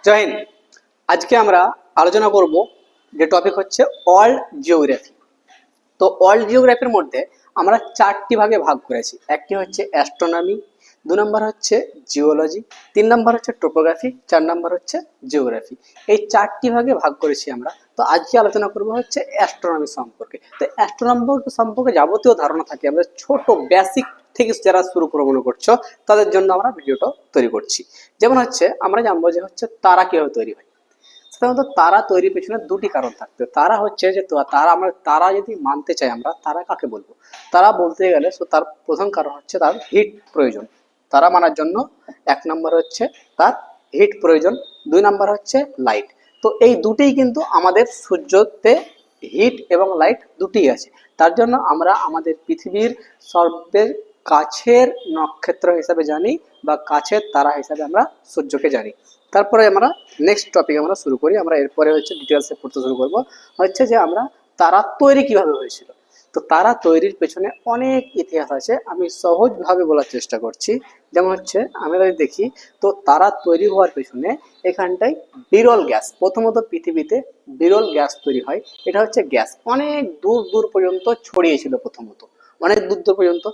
জয় হিন্দ। আজকে আমরা আলোচনা করব যে টপিক হচ্ছে ওয়ার্ল্ড জিওগ্রাফি। তো ওয়ার্ল্ড জিওগ্রাফির মধ্যে আমরা চারটি ভাগে ভাগ করেছি। একটি হচ্ছে অ্যাস্ট্রোনমি, 2 নম্বর হচ্ছে জিওলজি, 3 নম্বর হচ্ছে টোপোগ্রাফি, 4 নম্বর হচ্ছে জিওগ্রাফি। এই চারটি ভাগে ভাগ করেছি আমরা। তো আজকে আলোচনা করব হচ্ছে অ্যাস্ট্রোনমি সম্পর্কে। তো অ্যাস্ট্রোনমি সম্পর্কে যাবতীয় ধারণা থাকে আমাদের ছোট বেসিক থেকে যারা শুরু করে মনে করছো তাদের জন্য আমরা ভিডিওটা তৈরি করছি। যেমন হচ্ছে আমরা জানবো যে হচ্ছে তারা কিভাবে তৈরি হয়। সাধারণত তারা তৈরির পেছনে দুটি কারণ থাকবে। তারা হচ্ছে যে তারা যদি মানতে চাই আমরা তারা কাকে বলবো, তারা বলতে গেলে তার প্রধান কারণ হচ্ছে তার হিট প্রয়োজন। তারা মানার জন্য 1 নম্বর হচ্ছে তার হিট প্রয়োজন, 2 নম্বর হচ্ছে লাইট। তো এই দুটিই কিন্তু আমাদের সূর্যতে হিট এবং লাইট দুটিই আছে। তার জন্য আমরা আমাদের পৃথিবীর সর্বের কাছের নক্ষত্র হিসাবে জানি বা কাছের তারা হিসাবে আমরা সূর্যকে জানি। তারপরে আমরা নেক্সট টপিক আমরা শুরু করি। আমরা এরপরে হচ্ছে ডিটেলসে পড়তে শুরু করব হচ্ছে যে আমরা তারা তৈরি কিভাবে হয়েছিল। তো তারা তৈরির পেছনে অনেক ইতিহাস আছে, আমি সহজভাবে বলার চেষ্টা করছি। যেমন হচ্ছে আমরা যদি দেখি, তো তারা তৈরি হওয়ার পেছনে এখানটায় বিরল গ্যাস, প্রথমত পৃথিবীতে বিরল গ্যাস তৈরি হয়। এটা হচ্ছে গ্যাস অনেক দূর দূর পর্যন্ত ছড়িয়েছিল, প্রথমত অনেক দূর দূর পর্যন্ত।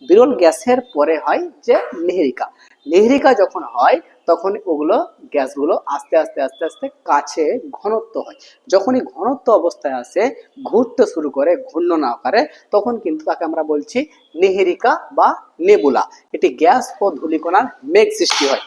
বিরল গ্যাসের পরে হয় যে নেহরিকা। নেহরিকা যখন হয় তখন ওগুলো গ্যাসগুলো আস্তে আস্তে আস্তে আস্তে কাছে ঘনত্ব হয়। যখনই ঘনত্ব অবস্থায় আসে, ঘুরতে শুরু করে ঘূর্ণন আকারে, তখন কিন্তু তাকে আমরা বলছি নেহেরিকা বা নেবুলা। এটি গ্যাস ও ধূলিকণার মেঘ সৃষ্টি হয়।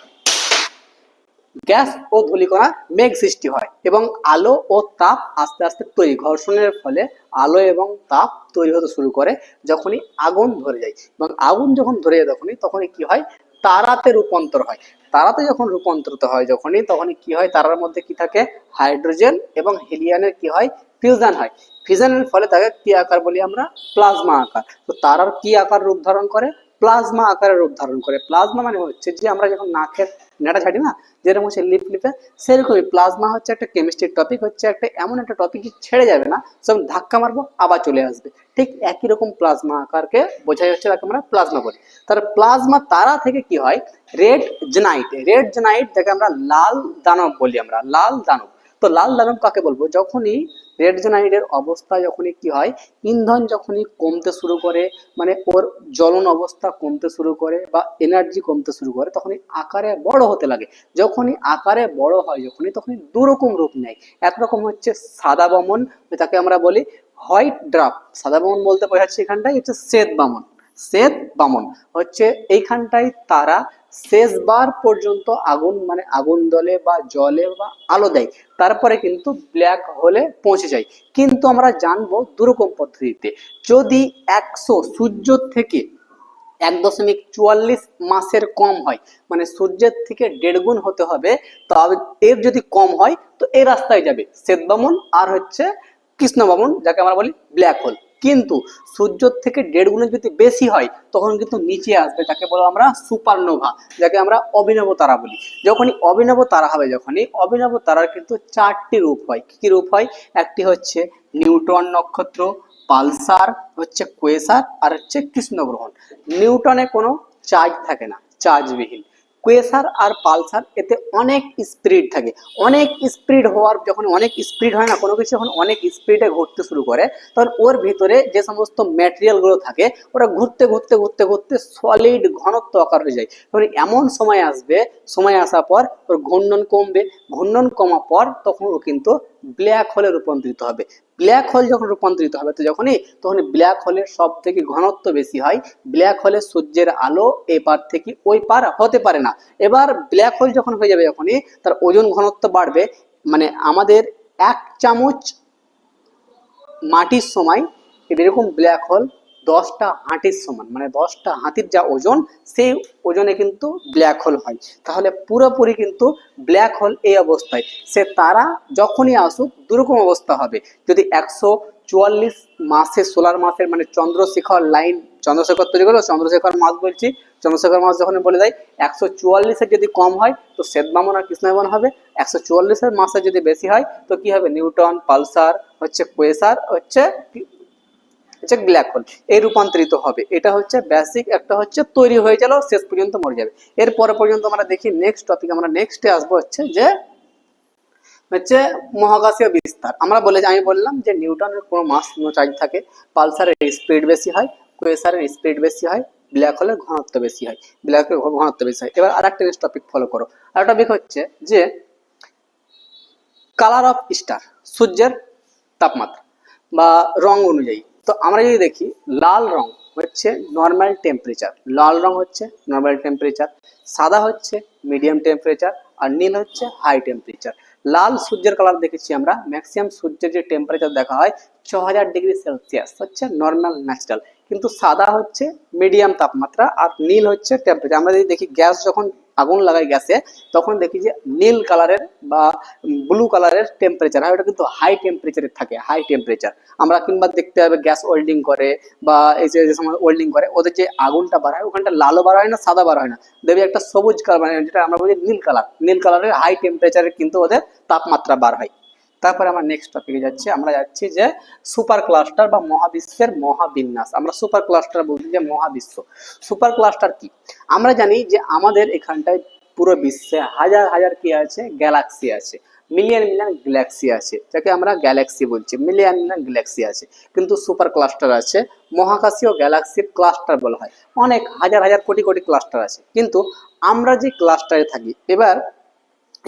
গ্যাস ও ধূলিকণার মেঘ সৃষ্টি হয় এবং আলো ও তাপ আস্তে আস্তে তৈরি, ঘর্ষণের ফলে আলো এবং তাপ তৈরি হতে শুরু করে। যখনই আগুন ধরে যায় এবং আগুন যখন ধরে যায় তখনই কি হয়, তারাতে রূপান্তর হয়। তারাতে যখন রূপান্তরিত হয় তখনই কি হয়, তারার মধ্যে কি থাকে, হাইড্রোজেন এবং হিলিয়ামের কি হয়, ফিউশন হয়। ফিউশনের ফলে তাকে কি আকার বলি আমরা, প্লাজমা আকার। তো তারার কি আকার রূপ ধারণ করে, প্লাজমা আকারের রূপ ধারণ করে। প্লাজমা মানে হচ্ছে যে আমরা যখন নাকের নেড়া ছাড়ি না, যেরকম হচ্ছে লিপ লিপে, সেরকমই প্লাজমা হচ্ছে একটা কেমিস্ট্রির টপিক, হচ্ছে একটা এমন একটা টপিক ছেড়ে যাবে না, সব ধাক্কা মারবো আবার চলে আসবে। ঠিক একই রকম প্লাজমা আকারকে বোঝাই হচ্ছে, তাকে আমরা প্লাজমা বলি। তার প্লাজমা তারা থেকে কি হয়, রেড জেনাইট। রেড জেনাইট যাকে আমরা লাল দানব বলি, আমরা লাল দানব। তো লাল দানব কাকে বলবো, যখনই রেড জেনাইটের অবস্থা যখনই কি হয়, ইন্ধন যখনই কমতে শুরু করে, মানে ওর জ্বলন অবস্থা কমতে শুরু করে বা এনার্জি কমতে শুরু করে, তখনই আকারে বড় হতে লাগে। যখনই আকারে বড় হয় তখনই দুরকম রূপ নেয়। একরকম হচ্ছে সাদা বামন, তাকে আমরা বলি হোয়াইট ড্রাফ। সাদা বামন বলতে বোঝাচ্ছে এখানটাই হচ্ছে শ্বেত বামন। শ্বেত বামন হচ্ছে এইখানটায় তারা শেষবার পর্যন্ত আগুন মানে আগুন দলে বা জলে বা আলো দেয়, তারপরে কিন্তু ব্ল্যাক হোলে পৌঁছে যায়। কিন্তু আমরা জানবো দুরকম পদ্ধতিতে। যদি 100 সূর্য থেকে 1.44 মাসের কম হয়, মানে সূর্যের থেকে 1.5 গুণ হতে হবে, তবে এর যদি কম হয় তো এই রাস্তায় যাবে শ্বেত বামন আর হচ্ছে কৃষ্ণ বামন, যাকে আমরা বলি ব্ল্যাক হোল। কিন্তু সূর্য থেকে 1.5 গুণের যদি বেশি হয় তখন কিন্তু নিচে আসবে, যাকে বলো আমরা সুপারনোভা, যাকে আমরা অভিনব তারা বলি। যখনই অভিনব তারা হবে, যখনই অভিনব তারার কিন্তু 4টি রূপ হয়। কি কি রূপ হয়, একটি হচ্ছে নিউট্রন নক্ষত্র, পালসার হচ্ছে কোয়েসার, আর হচ্ছে কৃষ্ণ গ্রহণ। নিউটনে কোনো চার্জ থাকে না, চার্জবিহীন। কোয়েসার আর পালসার এতে অনেক স্পিড থাকে। অনেক স্পিড হওয়ার, যখন অনেক স্পিড হয় না কোনো কিছু, যখন অনেক স্পিডে ঘুরতে শুরু করে, তখন ওর ভিতরে যে সমস্ত ম্যাটেরিয়াল গুলো থাকে ওরা ঘুরতে ঘুরতে ঘুরতে ঘুরতে সলিড ঘনত্ব আকার হয়ে যায়। তখন এমন সময় আসবে, সময় আসার পর ওর ঘূর্ণন কমবে। ঘূর্ণন কমার পর তখন ও কিন্তু ব্ল্যাক হোলে রূপান্তরিত হবে। ব্ল্যাক হোল যখন রূপান্তরিত হবে তো তখন ব্ল্যাক হোলের সব থেকে ঘনত্ব বেশি হয়। ব্ল্যাক হোলে সূর্যের আলো এই পার থেকে ওই পার হতে পারে না। এবার ব্ল্যাক হোল যখন হয়ে যাবে, যখনই তার ওজন ঘনত্ব বাড়বে, মানে আমাদের 1 চামচ মাটির সময় এরকম ব্ল্যাক হোল 10টা হাতির সমান, মানে 10টা হাতির যা ওজন, সেই ওজনে কিন্তু ব্ল্যাক হোল হয়। তাহলে পুরোপুরি কিন্তু ব্ল্যাক হোল এই অবস্থায়, সে তারা যখনই আসুক দুরকম অবস্থা হবে। যদি 144 মাসে, সোলার মাসের মানে চন্দ্রশেখর লাইন, চন্দ্রশেখর তৈরি করলো, চন্দ্রশেখর মাস বলছি, চন্দ্রশেখর মাস যখন বলে দেয় 144-এর যদি কম হয় তো শ্বেত বামন আর কৃষ্ণ বামন হবে। 144-এর মাসে যদি বেশি হয় তো কি হবে, নিউটন, পালসার হচ্ছে কোয়েসার হচ্ছে ব্ল্যাক হোল, এই রূপান্তরিত হবে। এটা হচ্ছে বেসিক, একটা হচ্ছে তৈরি হয়ে গেল, শেষ পর্যন্ত মরে যাবে। এর পরে পর্যন্ত আমরা দেখি নেক্সট টপিক, আমরা নেক্সটে আসবো হচ্ছে যে হচ্ছে মহাকাশীয় বিস্তার। আমি বললাম যে নিউটনের কোনো মাস নো চার্জ থাকে, পালসারের স্পিড বেশি হয়, কোয়েসারের স্পিড বেশি হয়, ব্ল্যাক হোলের ঘনত্ব বেশি হয়, ব্ল্যাক হোলের ঘনত্ব বেশি হয়। এবার আরেকটা টপিক ফলো করো। আর টপিক হচ্ছে যে কালার অফ স্টার, সূর্যের তাপমাত্রা বা রং অনুযায়ী। তো আমরা যদি দেখি, লাল রং হচ্ছে নর্মাল টেম্পারেচার, লাল রং হচ্ছে নর্মাল টেম্পারেচার, সাদা হচ্ছে মিডিয়াম টেম্পারেচার, আর নীল হচ্ছে হাই টেম্পারেচার। লাল সূর্যের কালার দেখেছি আমরা, ম্যাক্সিমাম সূর্যের যে টেম্পারেচার দেখা হয় 6000 ডিগ্রি সেলসিয়াস হচ্ছে নর্মাল ন্যাচারাল, কিন্তু সাদা হচ্ছে মিডিয়াম তাপমাত্রা, আর নীল হচ্ছে টেম্পারেচার। আমরা যদি দেখি গ্যাস যখন আগুন লাগাই গ্যাসে, তখন দেখি যে নীল কালারের বা ব্লু কালারের টেম্পারেচার হয়, ওটা কিন্তু হাই টেম্পারেচারে থাকে, হাই টেম্পারেচার। আমরা কিংবা দেখতে হবে গ্যাস ওয়েল্ডিং করে বা এই যে সময় ওয়েল্ডিং করে, ওদের যে আগুনটা বার হয় ওখানটা লালও বার হয় না, সাদা বার হয় না, দেখবি একটা সবুজ কালার, মানে যেটা আমরা বলি নীল কালার, নীল কালারের হাই টেম্পারেচারে কিন্তু ওদের তাপমাত্রা বার হয়। তারপরে আমরা নেক্সট টপিকে যাচ্ছি, আমরা যাচ্ছি যে সুপার ক্লাস্টার বা মহাবিশ্বের মহাবিন্যাস। আমরা সুপার ক্লাস্টার বলছি যে মহাবিশ্ব। সুপার ক্লাস্টার কি? আমরা জানি যে আমাদের এখানটায় পুরো বিশ্বে হাজার হাজার কি আছে, গ্যালাক্সি আছে, মিলিয়ন মিলিয়ন গ্যালাক্সি আছে, যাকে আমরা গ্যালাক্সি বলছি, মিলিয়ন মিলিয়ন গ্যালাক্সি আছে। কিন্তু সুপার ক্লাস্টার আছে, মহাকাশীয় গ্যালাক্সির ক্লাস্টার বলা হয়, অনেক হাজার হাজার কোটি কোটি ক্লাস্টার আছে। কিন্তু আমরা যে ক্লাস্টারে থাকি, এবার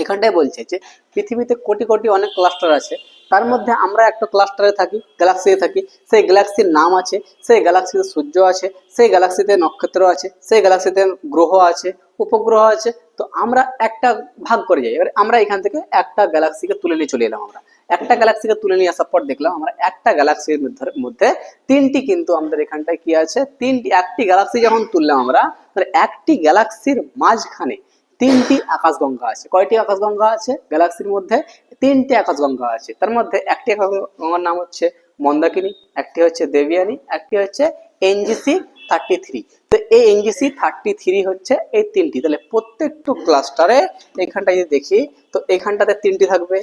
এখানটায় বলছে যে পৃথিবীতে কোটি কোটি অনেক ক্লাস্টার আছে, তার মধ্যে আমরা একটা ক্লাস্টারে থাকি, গ্যালাক্সিতে থাকি। সেই গ্যালাক্সির নাম আছে, সেই গ্যালাক্সিতে সূর্য আছে, সেই গ্যালাক্সিতে নক্ষত্র আছে, সেই গ্যালাক্সিতে গ্রহ আছে, উপগ্রহ আছে। তো আমরা একটা ভাগ করে যাই, এবার আমরা এখান থেকে একটা গ্যালাক্সিকে তুলে নিয়ে চলে এলাম। আমরা একটা গ্যালাক্সিকে তুলে নিয়ে আসার পর দেখলাম আমরা একটা গ্যালাক্সির মধ্যে তিনটি, কিন্তু আমাদের এখানটায় কি আছে, তিনটি। একটি গ্যালাক্সি যখন তুললাম আমরা, তাহলে একটি গ্যালাক্সির মাঝখানে তিনটি আকাশগঙ্গা আছে। কয়টি আকাশগঙ্গা আছে গ্যালাক্সির মধ্যে? তিনটি আকাশগঙ্গা আছে। তার মধ্যে একটি আকাশগঙ্গার নাম হচ্ছে মন্দাকিনী, একটি হচ্ছে দেবিয়ানী, একটি হচ্ছে NGC-33। তো এই NGC-33 হচ্ছে এই তিনটি। তাহলে প্রত্যেকটা ক্লাস্টারে এখানটা যদি দেখি, তো এখানটাতে তিনটি থাকবে,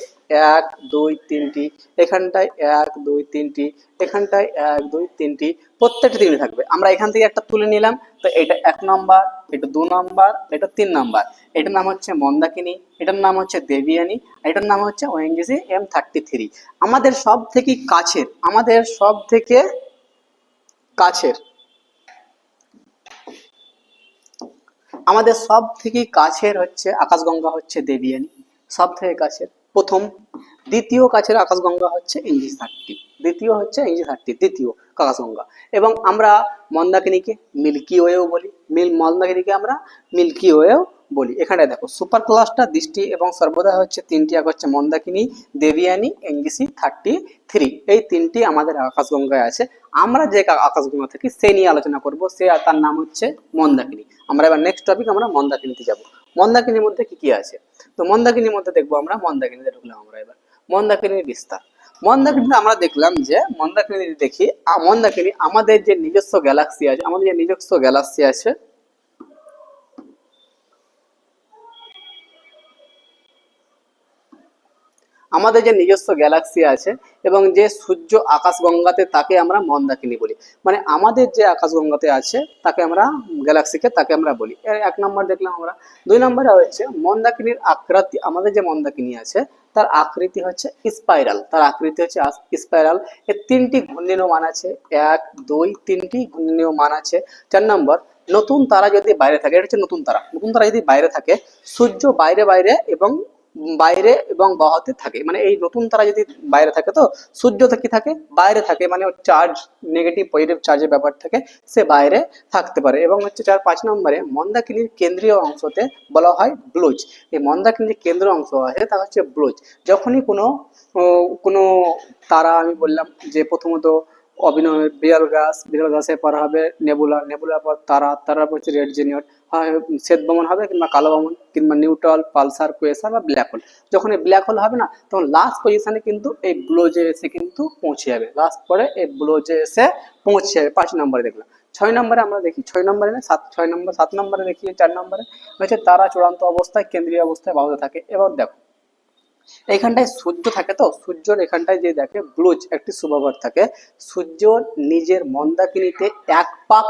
1 2 3টি, এখানটায় 1 2 3টি, এখানটায় 1 2 3টি, প্রত্যেকটা তিনটি থাকবে। আমরা এখান থেকে একটা তুলে নিলাম, তো এটা 1 নম্বর, এটা 2 নম্বর, এটা 3 নম্বর। এটার নাম হচ্ছে মন্দাকিনী, এটার নাম হচ্ছে দেবিয়ানী, এটার নাম হচ্ছে ONGC-M33। আমাদের সব থেকে কাছের, আমাদের সব থেকে কাছের হচ্ছে আকাশগঙ্গা হচ্ছে দেবিয়ানী, সব থেকে কাছের প্রথম। দ্বিতীয় কাছের আকাশগঙ্গা হচ্ছে NGC-30, দ্বিতীয় হচ্ছে NGC-30, দ্বিতীয় আকাশগঙ্গা। এবং আমরা মন্দাকিনীকে মিল্কি ওয়েও বলি, মন্দাকিনীকে আমরা মিল্কি ওয়েও বলি। এখানে দেখো সুপার ক্লাস্টার দৃষ্টি এবং সর্বদা হচ্ছে তিনটি, এক হচ্ছে মন্দাকিনী, দেবিয়ানী, NGC-33। এই তিনটি আমাদের আকাশগঙ্গায় আছে। আমরা যে আকাশগঙ্গা থেকে সে নিয়ে আলোচনা করব, তার নাম হচ্ছে মন্দাকিনী। আমরা এবার নেক্সট টপিক, আমরা মন্দাকিনীতে যাব। মন্দাকিনীর মধ্যে কি কি আছে? তো মন্দাকিনীর মধ্যে দেখবো আমরা, মন্দাকিনীতে ঢুকলাম আমরা এবার। মন্দাকিনীর বিস্তার। মন্দাকিনীতে আমরা দেখলাম যে মন্দাকিনী আমাদের যে নিজস্ব গ্যালাক্সি আছে, এবং যে সূর্য আকাশগঙ্গাতে, তাকে আমরা মন্দাকিনী বলি। মানে আমাদের যে আকাশগঙ্গাতে আছে তাকে আমরা গ্যালাক্সিকে, তাকে আমরা বলি। এর 1 নম্বর দেখলাম আমরা। 2 নম্বরে হচ্ছে মন্দাকিনীর আকৃতি। আমাদের যে মন্দাকিনী আছে তার আকৃতি হচ্ছে স্পাইরাল, এর 3টি ঘূর্ণনীয় মান আছে, 1 2 3টি ঘূর্ণনীয় মান আছে। 4 নম্বর, নতুন তারা যদি বাইরে থাকে, এটা হচ্ছে নতুন তারা যদি বাইরে থাকে, সূর্য বাইরে এবং বাহুতে থাকে। মানে এই নতুন তারা যদি বাইরে থাকে, তো সূর্য কি থাকে, বাইরে থাকে, মানে চার্জ, নেগেটিভ পজিটিভ চার্জের ব্যাপার থাকে, সে বাইরে থাকতে পারে। এবং হচ্ছে 5 নম্বরে মন্দাকিনীর কেন্দ্রীয় অংশতে বলা হয় ব্লোজ। এই মন্দাকিনীর কেন্দ্রীয় অংশ আছে তা হচ্ছে ব্লোজ। যখনই কোনো তারা, আমি বললাম যে প্রথমত অভিনয় বিরল গ্যাসের পর হবে নেবুলার পর তারার পর হচ্ছে রেড জেনিয়র, হয় শ্বেত ভ্রমণ হবে, কিংবা কালো ভ্রমণ, কিংবা নিউট্রন, পালসার, কোয়েসার বা ব্ল্যাক হোল। যখন এই ব্ল্যাক হোল হবে না, তখন লাস্ট পজিশনে কিন্তু এই ব্লোজে এসে কিন্তু পৌঁছে যাবে, 5 নম্বরে দেখলাম। 6 নম্বরে আমরা দেখি, 6 নম্বরে না 7 নম্বরে দেখি, 4 নম্বরে হচ্ছে তারা চূড়ান্ত অবস্থায়, কেন্দ্রীয় অবস্থায় বাহুতে থাকে। এবার দেখো এইখানটায় সূর্য থাকে, তো সূর্যর এখানটায় যে দেখে ব্লুজ একটি সুব্যবহার থাকে। সূর্য নিজের মন্দাকিনীতে এক পাক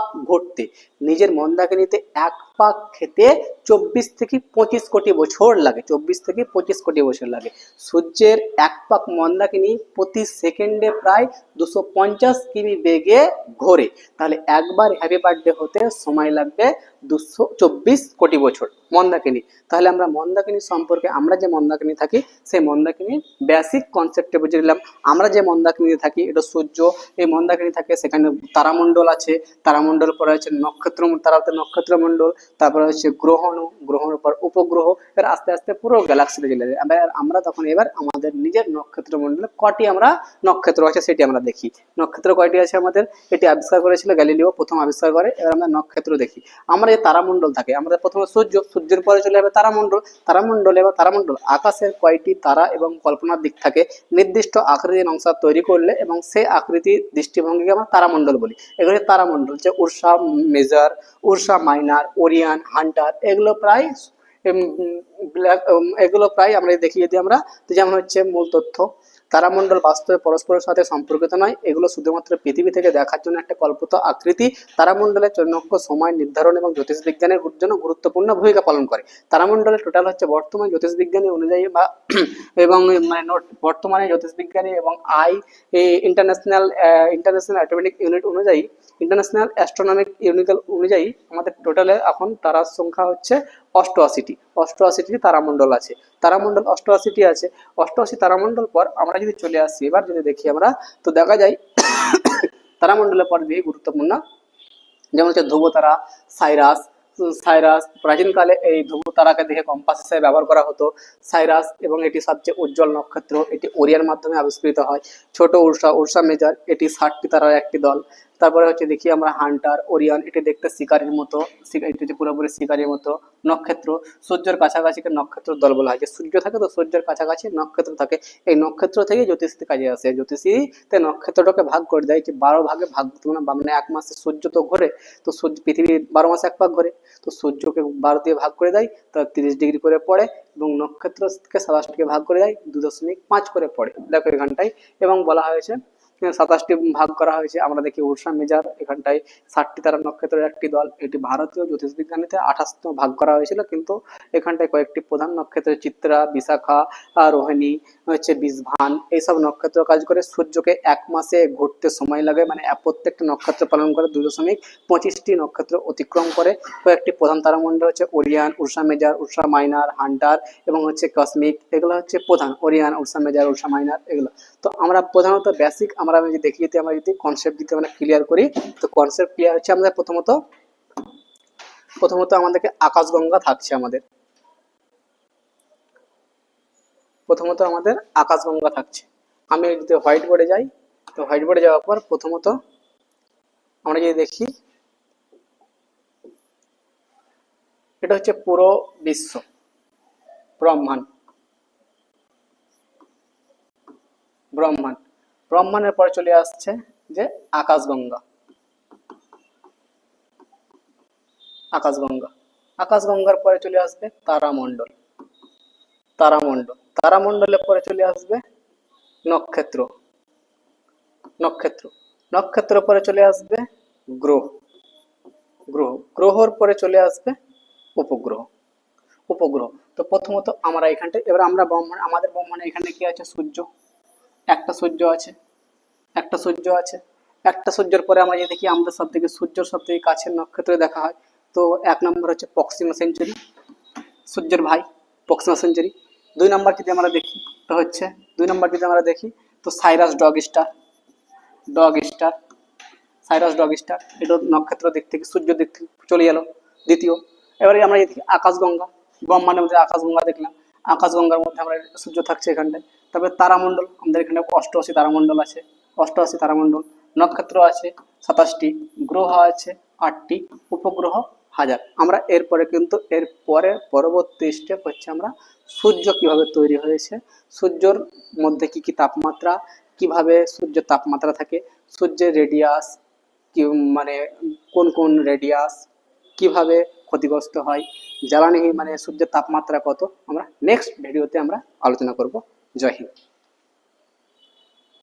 পাক খেতে 24 থেকে 25 কোটি বছর লাগে, 24 থেকে 25 কোটি বছর লাগে। সূর্যের এক পাক মন্দাকিনী প্রতি সেকেন্ডে প্রায় 250 কিমি বেগে ঘোরে, তাহলে একবার হ্যাপি বার্থডে হতে সময় লাগবে 224 কোটি বছর মন্দাকিনী। তাহলে আমরা মন্দাকিনী সম্পর্কে, আমরা যে মন্দাকিনী থাকি সেই মন্দাকিনীর বেসিক কনসেপ্টে বুঝে নিলাম। আমরা যে মন্দাকিনীতে থাকি এটা সূর্য, এই মন্দাকিনী থাকে, সেখানে তারামণ্ডল আছে, তারামণ্ডল পরে হচ্ছে নক্ষত্র, তারাতে নক্ষত্রমণ্ডল, তারপরে হচ্ছে গ্রহণ, গ্রহণের পর উপগ্রহ, এর আস্তে আস্তে পুরো গ্যালাক্সিতে চলে যায়। এবার আমরা তখন এবার আমাদের নিজের নক্ষত্রমণ্ডলে কটি আমরা নক্ষত্র আছে সেটি আমরা দেখি। নক্ষত্র কয়টি আছে আমাদের, এটি আবিষ্কার করেছিল গ্যালিলিও, প্রথম আবিষ্কার করে। এবার আমরা নক্ষত্র দেখি। আমরা যে তারামণ্ডল থাকে, আমাদের প্রথমে সূর্য, সূর্যের পরে চলে যাবে তারামণ্ডল, তারামণ্ডল। এবার তারামণ্ডল আকাশের কয়টি তারা এবং কল্পনার দিক থাকে, নির্দিষ্ট আকৃতির নকশা তৈরি করলে এবং সেই আকৃতির দৃষ্টিভঙ্গিকে আমরা তারামণ্ডল বলি। এগুলো তারামণ্ডল, যে উর্সা মেজর, উর্সা মাইনার, ওরিয়ান, হান্টার, এগুলো প্রায় এগুলো প্রায় আমরা দেখি। যদি আমরা, যেমন হচ্ছে মূল তথ্য, তারামণ্ডল বাস্তবে পরস্পরের সাথে সম্পর্কিত নয়, এগুলো শুধুমাত্র পৃথিবী থেকে দেখার জন্য একটা কল্পিত আকৃতি। তারামণ্ডলের জনক সময় নির্ধারণ এবং জ্যোতিষবিজ্ঞানের জন্য গুরুত্বপূর্ণ ভূমিকা পালন করে। তারামণ্ডলের টোটাল হচ্ছে বর্তমান জ্যোতিষবিজ্ঞানী অনুযায়ী বা এবং বর্তমানে জ্যোতিষবিজ্ঞানী এবং ইন্টারন্যাশনাল অ্যাটমিক ইউনিট অনুযায়ী, ইন্টারন্যাশনাল অ্যাস্ট্রোনমিক ইউনিট অনুযায়ী আমাদের টোটালে এখন তারার সংখ্যা হচ্ছে 88টি। 88টি তারামণ্ডল আছে, তারামণ্ডল 88টি আছে। 88 তারামণ্ডল পর আমরা যদি চলে আসি, এবার যদি দেখি আমরা, তো দেখা যায় তারামণ্ডলের পর দিয়ে গুরুত্বপূর্ণ যেমন হচ্ছে ধ্রুবতারা, সাইরাস। সাইরাস প্রাচীনকালে এই ধ্রুবতারাকে দেখে কম্পাস হিসেবে ব্যবহার করা হতো। সাইরাস, এবং এটি সবচেয়ে উজ্জ্বল নক্ষত্র, এটি ওরিয়ার মাধ্যমে আবিষ্কৃত হয়। ছোট উর্সা, উর্সা মেজর, এটি 60টি তারার একটি দল। তারপরে হচ্ছে দেখি আমরা হান্টার, ওরিয়ন, এটি দেখতে শিকারীর মতো, এটি হচ্ছে পুরোপুরি শিকারীর মতো নক্ষত্র। সূর্যের কাছাকাছিকে নক্ষত্রের দল বলা হয়, যে সূর্য থাকে তো সূর্যের কাছাকাছি নক্ষত্র থাকে। এই নক্ষত্র থেকে জ্যোতিষী কাজে আসে, জ্যোতিষীতে নক্ষত্রটাকে ভাগ করে দেয়, যে 12 ভাগে ভাগ, মানে এক মাসে সূর্য তো ঘোরে, তো সূর্য পৃথিবী 12 মাসে এক ভাগ ঘোরে, তো সূর্যকে 12 দিয়ে ভাগ করে দেয়, তা 30 ডিগ্রি করে পড়ে, এবং নক্ষত্রকে 27টিকে ভাগ করে দেয়, 2.5 করে পড়ে দেখো এখানটায়। এবং বলা হয়েছে 27টি ভাগ করা হয়েছে। আমরা দেখি উর্সা মেজর, এখানটায় 60টি তারা নক্ষত্রের একটি দল। এটি ভারতীয় জ্যোতিষবিজ্ঞানীতে 28তম ভাগ করা হয়েছিল, কিন্তু এখানটায় কয়েকটি প্রধান নক্ষত্রের চিত্রা, বিশাখা, রোহিণী, হচ্ছে বিষভান, এইসব নক্ষত্র কাজ করে। সূর্যকে এক মাসে ঘুরতে সময় লাগে, মানে প্রত্যেকটা নক্ষত্র পালন করে 2.25টি নক্ষত্র অতিক্রম করে। কয়েকটি প্রধান তারামণ্ডল হচ্ছে ওরিয়ান, উর্সা মেজর, উর্সা মাইনার, হান্টার এবং হচ্ছে কসমিক, এগুলো হচ্ছে প্রধান, ওরিয়ান, উর্সা মেজর, উর্সা মাইনার এগুলো। তো আমরা প্রধানত বেসিক আমরা যদি দেখি, যদি আমরা যদি কনসেপ্ট দিতে আমরা ক্লিয়ার করি, তো কনসেপ্ট ক্লিয়ার হচ্ছে আমাদের প্রথমত আমাদেরকে আকাশগঙ্গা থাকছে, প্রথমত আমাদের আকাশগঙ্গা থাকছে। আমি যদি হোয়াইট বোর্ডে যাই, তো হোয়াইট বোর্ডে যাওয়ার পর প্রথমত আমরা যদি দেখি, এটা হচ্ছে পুরো বিশ্ব, ব্রহ্মাণ্ড, ব্রহ্মাণ্ডের পরে চলে আসছে যে আকাশগঙ্গা, আকাশগঙ্গার পরে চলে আসবে তারামণ্ডলের পরে চলে আসবে নক্ষত্র পরে চলে আসবে গ্রহর পরে চলে আসবে উপগ্রহ। তো প্রথমত আমরা এখানটা, এবার আমরা আমাদের ব্রহ্মাণ্ডে এখানে কি আছে, সূর্য, একটা সূর্য আছে। একটা সূর্যের পরে আমরা যদি দেখি, আমাদের সূর্যের সব থেকে কাছের নক্ষত্র দেখা হয়, তো 1 নম্বর হচ্ছে প্রক্সিমা সেঞ্চুরি, সূর্যের ভাই প্রক্সিমা সেঞ্চুরি। 2 নম্বর যদি আমরা দেখি, তো হচ্ছে 2 নম্বর যদি আমরা দেখি, তো সাইরাস ডগ স্টার, এটা নক্ষত্র দিক থেকে, সূর্য দিক থেকে চলে গেল দ্বিতীয়। এবারে আমরা যদি আকাশগঙ্গা, ব্রহ্মাণ্ডের মধ্যে আকাশগঙ্গা দেখলাম, আকাশগঙ্গার মধ্যে আমরা সূর্য থাকছে এখানটায়। তারপরে তারামণ্ডল, আমাদের এখানে 88 তারামণ্ডল আছে, 88 তারামণ্ডল, নক্ষত্র আছে 27টি, গ্রহ আছে 8টি, উপগ্রহ 1000। আমরা এরপরে কিন্তু পরবর্তী স্টেপ হচ্ছে আমরা সূর্য কিভাবে তৈরি হয়েছে, সূর্যের মধ্যে কি কি তাপমাত্রা, কিভাবে সূর্যের তাপমাত্রা থাকে, সূর্যের রেডিয়াস কি, মানে কোন রেডিয়াস, কিভাবে ক্ষতিগ্রস্ত হয়, জ্বালানি মানে সূর্যের তাপমাত্রা কত, আমরা নেক্সট ভিডিওতে আমরা আলোচনা করব। জয় হিন্দ।